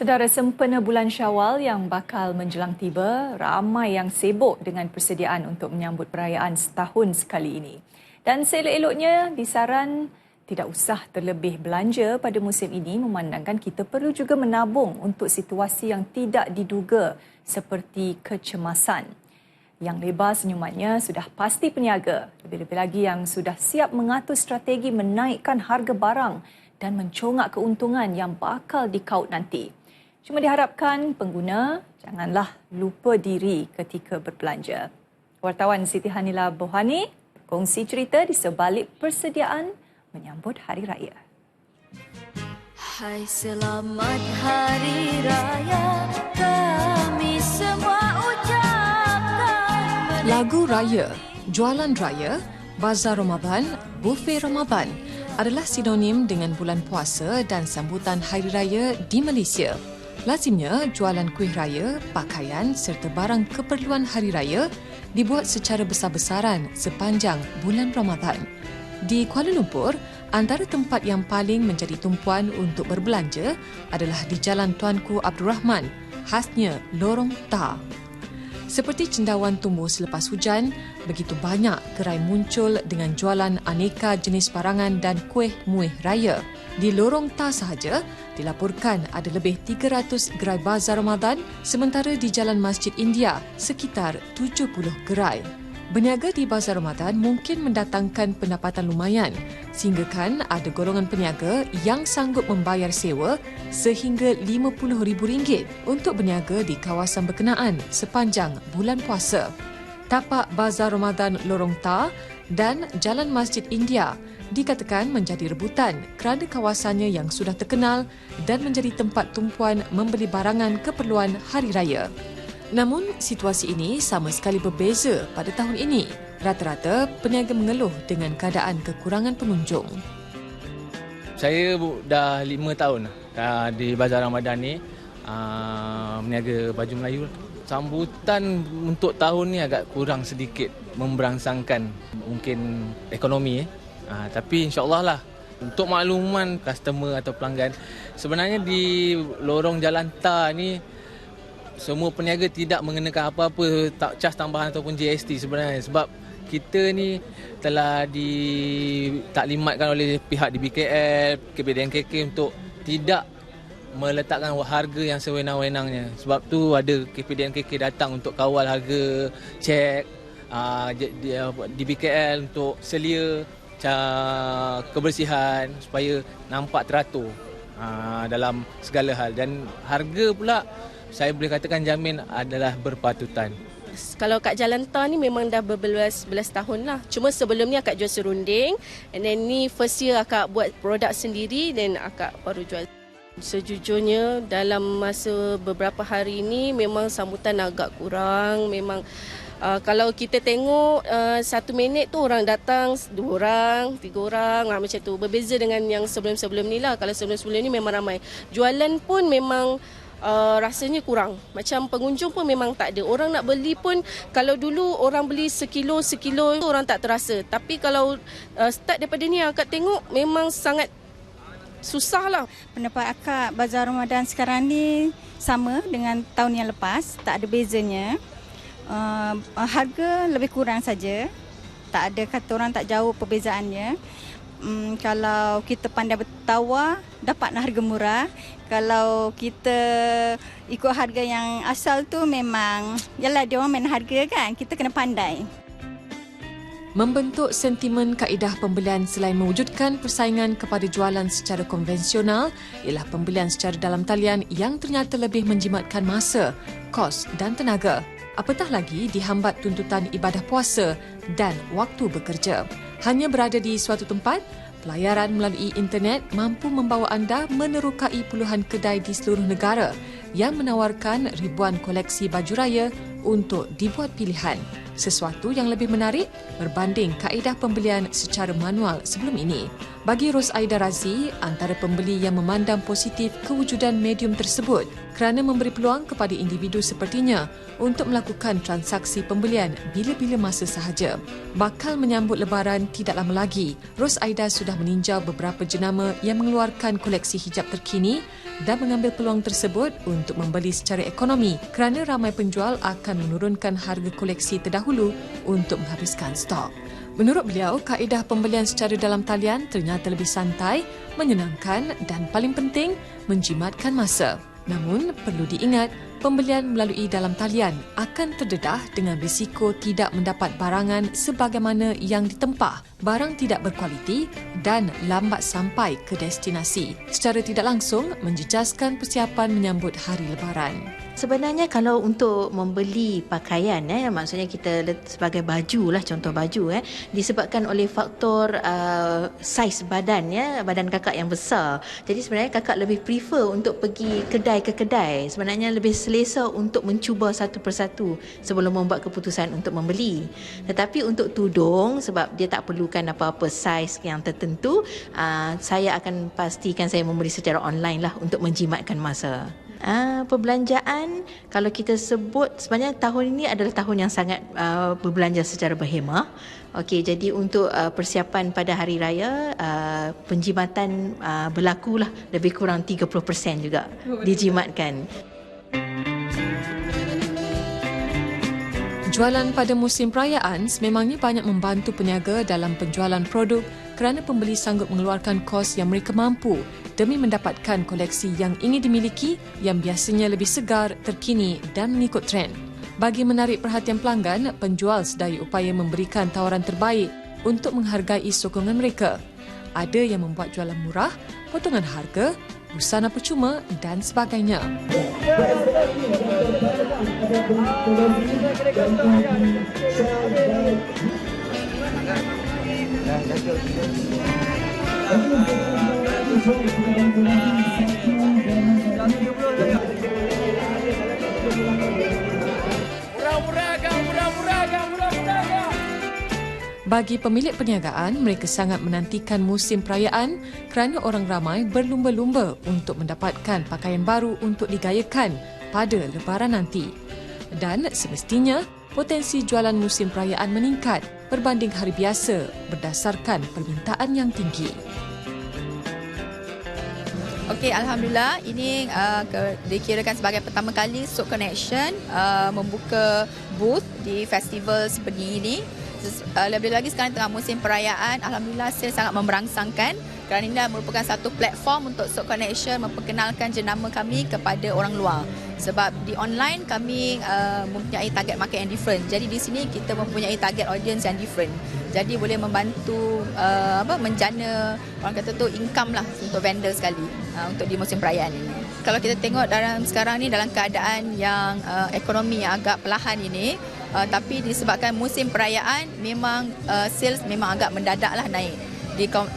Sedara sempena bulan Syawal yang bakal menjelang tiba, ramai yang sibuk dengan persediaan untuk menyambut perayaan setahun sekali ini. Dan seelok-eloknya disaran tidak usah terlebih belanja pada musim ini memandangkan kita perlu juga menabung untuk situasi yang tidak diduga seperti kecemasan. Yang lebar senyumannya sudah pasti peniaga, lebih-lebih lagi yang sudah siap mengatur strategi menaikkan harga barang dan mencongak keuntungan yang bakal dikaut nanti. Cuma diharapkan pengguna janganlah lupa diri ketika berbelanja. Wartawan Siti Hanila Bohani kongsi cerita di sebalik persediaan menyambut Hari Raya. Hai selamat Hari Raya, kami semua ucapkan. Lagu Raya, jualan raya, bazar Ramadan, buffet Ramadan adalah sinonim dengan bulan puasa dan sambutan Hari Raya di Malaysia. Lazimnya, jualan kuih raya, pakaian serta barang keperluan hari raya dibuat secara besar-besaran sepanjang bulan Ramadan. Di Kuala Lumpur, antara tempat yang paling menjadi tumpuan untuk berbelanja adalah di Jalan Tuanku Abdul Rahman, khasnya Lorong Ta. Seperti cendawan tumbuh selepas hujan, begitu banyak gerai muncul dengan jualan aneka jenis barangan dan kuih muih raya. Di Lorong Ta sahaja, dilaporkan ada lebih 300 gerai bazar Ramadan, sementara di Jalan Masjid India, sekitar 70 gerai. Berniaga di bazar Ramadan mungkin mendatangkan pendapatan lumayan, sehingga kan ada golongan peniaga yang sanggup membayar sewa sehingga RM50,000 untuk berniaga di kawasan berkenaan sepanjang bulan puasa. Tapak Bazar Ramadan Lorong Ta dan Jalan Masjid India dikatakan menjadi rebutan kerana kawasannya yang sudah terkenal dan menjadi tempat tumpuan membeli barangan keperluan hari raya. Namun, situasi ini sama sekali berbeza pada tahun ini. Rata-rata peniaga mengeluh dengan keadaan kekurangan pengunjung. Saya dah 5 tahun di Bazar Ramadan ni, meniaga baju Melayu. Sambutan untuk tahun ni agak kurang sedikit, memberangsangkan mungkin ekonomi. Tapi insyaAllah lah, untuk makluman customer atau pelanggan, sebenarnya di lorong Jalan Ta ni, semua peniaga tidak mengenakan apa-apa cas tambahan ataupun GST sebenarnya, sebab kita ni telah ditaklimatkan oleh pihak DBKL, KPDNKK untuk tidak meletakkan harga yang sewenang-wenangnya. Sebab tu ada KPDNKK datang untuk kawal harga, cek DBKL untuk selia kebersihan supaya nampak teratur dalam segala hal. Dan harga pula saya boleh katakan jamin adalah berpatutan. Kalau kat Jalan Ta ni memang dah berbelas tahun lah. Cuma sebelum ni akak jual serunding, and then ni first year akak buat produk sendiri dan akak baru jual. Sejujurnya dalam masa beberapa hari ini memang sambutan agak kurang. Memang kalau kita tengok 1 minit tu orang datang 2 orang, 3 orang macam tu. Berbeza dengan yang sebelum-sebelum ni lah. Kalau sebelum-sebelum ni memang ramai. Jualan pun memang rasanya kurang. Macam pengunjung pun memang tak ada. Orang nak beli pun, kalau dulu orang beli sekilo tu orang tak terasa. Tapi kalau start daripada ni akak tengok memang sangat susah lah. Pendapat akak, Bazar Ramadan sekarang ni sama dengan tahun yang lepas. Tak ada bezanya. Harga lebih kurang saja. Tak ada kata orang tak jauh perbezaannya. Kalau kita pandai bertawar, dapatlah harga murah. Kalau kita ikut harga yang asal tu memang, yalah dia orang main harga kan, kita kena pandai. Membentuk sentimen kaedah pembelian selain mewujudkan persaingan kepada jualan secara konvensional ialah pembelian secara dalam talian yang ternyata lebih menjimatkan masa, kos dan tenaga. Apatah lagi dihambat tuntutan ibadah puasa dan waktu bekerja. Hanya berada di suatu tempat, pelayaran melalui internet mampu membawa anda menerokai puluhan kedai di seluruh negara yang menawarkan ribuan koleksi baju raya untuk dibuat pilihan. Sesuatu yang lebih menarik berbanding kaedah pembelian secara manual sebelum ini. Bagi Ros Aida Razi, antara pembeli yang memandang positif kewujudan medium tersebut kerana memberi peluang kepada individu sepertinya untuk melakukan transaksi pembelian bila-bila masa sahaja. Bakal menyambut Lebaran tidak lama lagi, Ros Aida sudah meninjau beberapa jenama yang mengeluarkan koleksi hijab terkini dan mengambil peluang tersebut untuk membeli secara ekonomi kerana ramai penjual akan menurunkan harga koleksi terdahulu untuk menghabiskan stok. Menurut beliau, kaedah pembelian secara dalam talian ternyata lebih santai, menyenangkan dan paling penting, menjimatkan masa. Namun, perlu diingat, pembelian melalui dalam talian akan terdedah dengan risiko tidak mendapat barangan sebagaimana yang ditempah, barang tidak berkualiti dan lambat sampai ke destinasi. Secara tidak langsung, menjejaskan persiapan menyambut Hari Lebaran. Sebenarnya kalau untuk membeli pakaian, maksudnya kita sebagai baju lah, contoh baju, disebabkan oleh faktor saiz badan, badan kakak yang besar. Jadi sebenarnya kakak lebih prefer untuk pergi kedai ke kedai. Sebenarnya lebih selesa untuk mencuba satu persatu sebelum membuat keputusan untuk membeli. Tetapi untuk tudung, sebab dia tak perlukan apa-apa saiz yang tertentu, saya akan pastikan saya membeli secara online lah untuk menjimatkan masa. Perbelanjaan, kalau kita sebut, sebenarnya tahun ini adalah tahun yang sangat berbelanja secara berhemah. Okey, jadi untuk persiapan pada hari raya, penjimatan berlakulah lebih kurang 30% juga dijimatkan. Jualan pada musim perayaan sememangnya banyak membantu peniaga dalam penjualan produk kerana pembeli sanggup mengeluarkan kos yang mereka mampu demi mendapatkan koleksi yang ingin dimiliki yang biasanya lebih segar, terkini dan mengikut trend. Bagi menarik perhatian pelanggan, penjual sedaya upaya memberikan tawaran terbaik untuk menghargai sokongan mereka. Ada yang membuat jualan murah, potongan harga, busana percuma dan sebagainya. Bagi pemilik perniagaan, mereka sangat menantikan musim perayaan kerana orang ramai berlumba-lumba untuk mendapatkan pakaian baru untuk digayakan pada Lebaran nanti. Dan semestinya, potensi jualan musim perayaan meningkat berbanding hari biasa berdasarkan permintaan yang tinggi. Okey, Alhamdulillah, ini dikirakan sebagai pertama kali Souk Connection membuka booth di festival seperti ini. Lebih lagi sekarang tengah musim perayaan, Alhamdulillah sale sangat memberangsangkan kerana ini merupakan satu platform untuk Souk Connection memperkenalkan jenama kami kepada orang luar. Sebab di online kami mempunyai target market yang different. Jadi di sini kita mempunyai target audience yang different. Jadi boleh membantu menjana orang kata tu income lah untuk vendor sekali untuk di musim perayaan ini. Kalau kita tengok sekarang ni dalam keadaan yang ekonomi yang agak perlahan ini, tapi disebabkan musim perayaan memang sales memang agak mendadak lah naik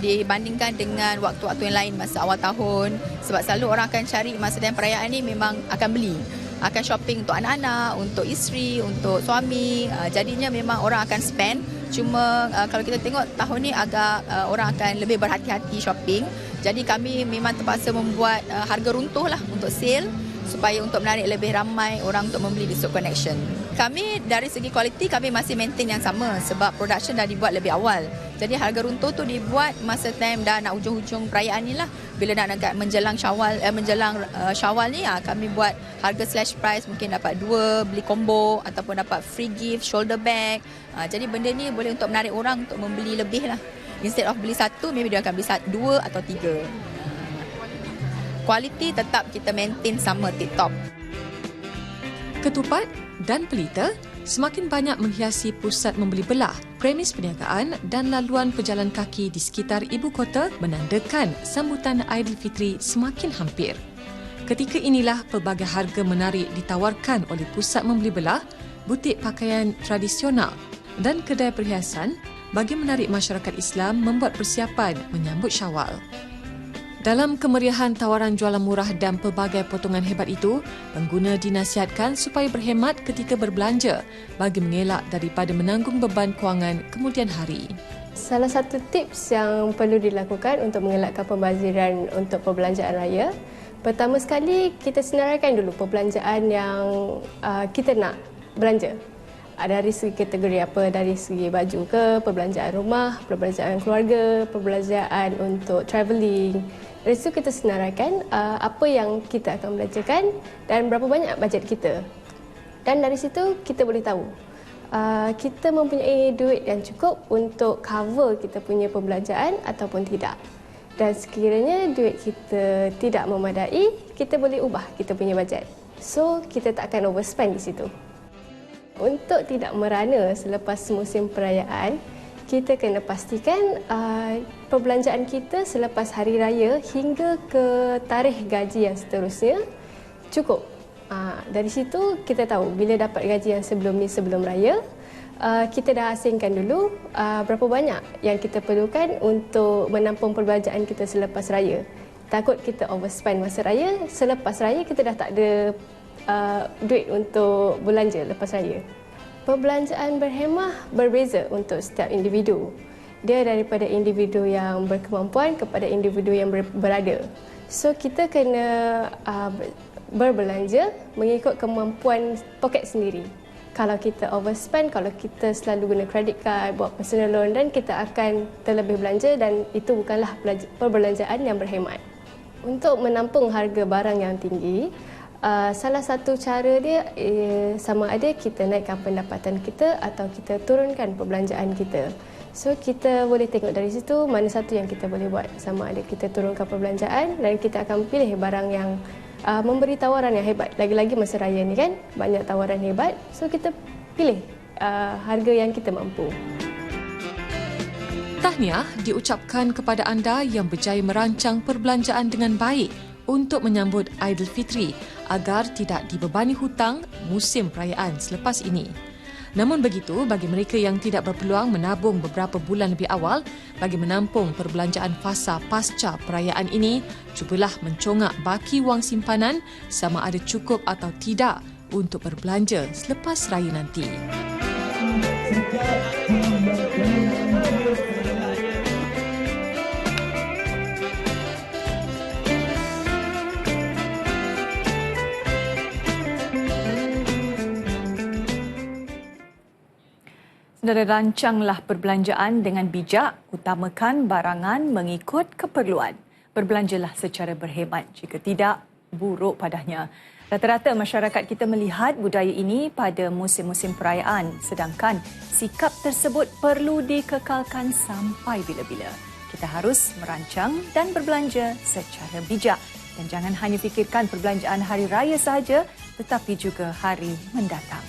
dibandingkan dengan waktu-waktu yang lain masa awal tahun, sebab selalu orang akan cari masa time perayaan ni memang akan beli, akan shopping untuk anak-anak, untuk isteri, untuk suami, jadinya memang orang akan spend. Cuma kalau kita tengok tahun ni agak orang akan lebih berhati-hati shopping, jadi kami memang terpaksa membuat harga runtuh lah untuk sale supaya untuk menarik lebih ramai orang untuk membeli di Souk Connection. Kami dari segi kualiti kami masih maintain yang sama sebab production dah dibuat lebih awal. Jadi harga runtuh tu dibuat masa time dah nak hujung-hujung perayaan ni lah. Bila nak dekat menjelang Syawal ni kami buat harga slash price, mungkin dapat 2 beli combo ataupun dapat free gift, shoulder bag. Jadi benda ni boleh untuk menarik orang untuk membeli lebih lah. Instead of beli satu, maybe dia akan beli 2 atau 3. Kualiti tetap kita maintain sama tip-top. Ketupat dan pelita semakin banyak menghiasi pusat membeli belah, premis perniagaan dan laluan pejalan kaki di sekitar ibu kota menandakan sambutan Aidilfitri semakin hampir. Ketika inilah pelbagai harga menarik ditawarkan oleh pusat membeli belah, butik pakaian tradisional dan kedai perhiasan bagi menarik masyarakat Islam membuat persiapan menyambut Syawal. Dalam kemeriahan tawaran jualan murah dan pelbagai potongan hebat itu, pengguna dinasihatkan supaya berhemat ketika berbelanja bagi mengelak daripada menanggung beban kewangan kemudian hari. Salah satu tips yang perlu dilakukan untuk mengelakkan pembaziran untuk perbelanjaan raya, pertama sekali kita senaraikan dulu perbelanjaan yang kita nak belanja. Dari segi kategori apa, dari segi baju ke, perbelanjaan rumah, perbelanjaan keluarga, perbelanjaan untuk travelling. Dari situ kita senaraikan apa yang kita akan belanjakan dan berapa banyak bajet kita. Dan dari situ kita boleh tahu kita mempunyai duit yang cukup untuk cover kita punya perbelanjaan ataupun tidak. Dan sekiranya duit kita tidak memadai, kita boleh ubah kita punya bajet. So, kita tak akan overspend di situ. Untuk tidak merana selepas musim perayaan, kita kena pastikan perbelanjaan kita selepas hari raya hingga ke tarikh gaji yang seterusnya cukup. Dari situ kita tahu bila dapat gaji yang sebelum raya, kita dah asingkan dulu berapa banyak yang kita perlukan untuk menampung perbelanjaan kita selepas raya. Takut kita overspend masa raya, selepas raya kita dah tak ada duit untuk belanja lepas raya. Perbelanjaan berhemah berbeza untuk setiap individu. Dia daripada individu yang berkemampuan kepada individu yang berada. So kita kena berbelanja mengikut kemampuan poket sendiri. Kalau kita overspend, kalau kita selalu guna credit card, buat personal loan, dan kita akan terlebih belanja dan itu bukanlah perbelanjaan yang berhemat. Untuk menampung harga barang yang tinggi, salah satu cara dia sama ada kita naikkan pendapatan kita atau kita turunkan perbelanjaan kita. So kita boleh tengok dari situ mana satu yang kita boleh buat. Sama ada kita turunkan perbelanjaan dan kita akan pilih barang yang memberi tawaran yang hebat. Lagi-lagi masa raya ni kan, banyak tawaran hebat. So kita pilih harga yang kita mampu. Tahniah diucapkan kepada anda yang berjaya merancang perbelanjaan dengan baik untuk menyambut Aidilfitri agar tidak dibebani hutang musim perayaan selepas ini. Namun begitu, bagi mereka yang tidak berpeluang menabung beberapa bulan lebih awal bagi menampung perbelanjaan fasa pasca perayaan ini, cubalah mencongak baki wang simpanan sama ada cukup atau tidak untuk berbelanja selepas raya nanti. Saudara, rancanglah perbelanjaan dengan bijak, utamakan barangan mengikut keperluan. Berbelanjalah secara berhemat, jika tidak, buruk padanya. Rata-rata masyarakat kita melihat budaya ini pada musim-musim perayaan, sedangkan sikap tersebut perlu dikekalkan sampai bila-bila. Kita harus merancang dan berbelanja secara bijak. Dan jangan hanya fikirkan perbelanjaan hari raya sahaja, tetapi juga hari mendatang.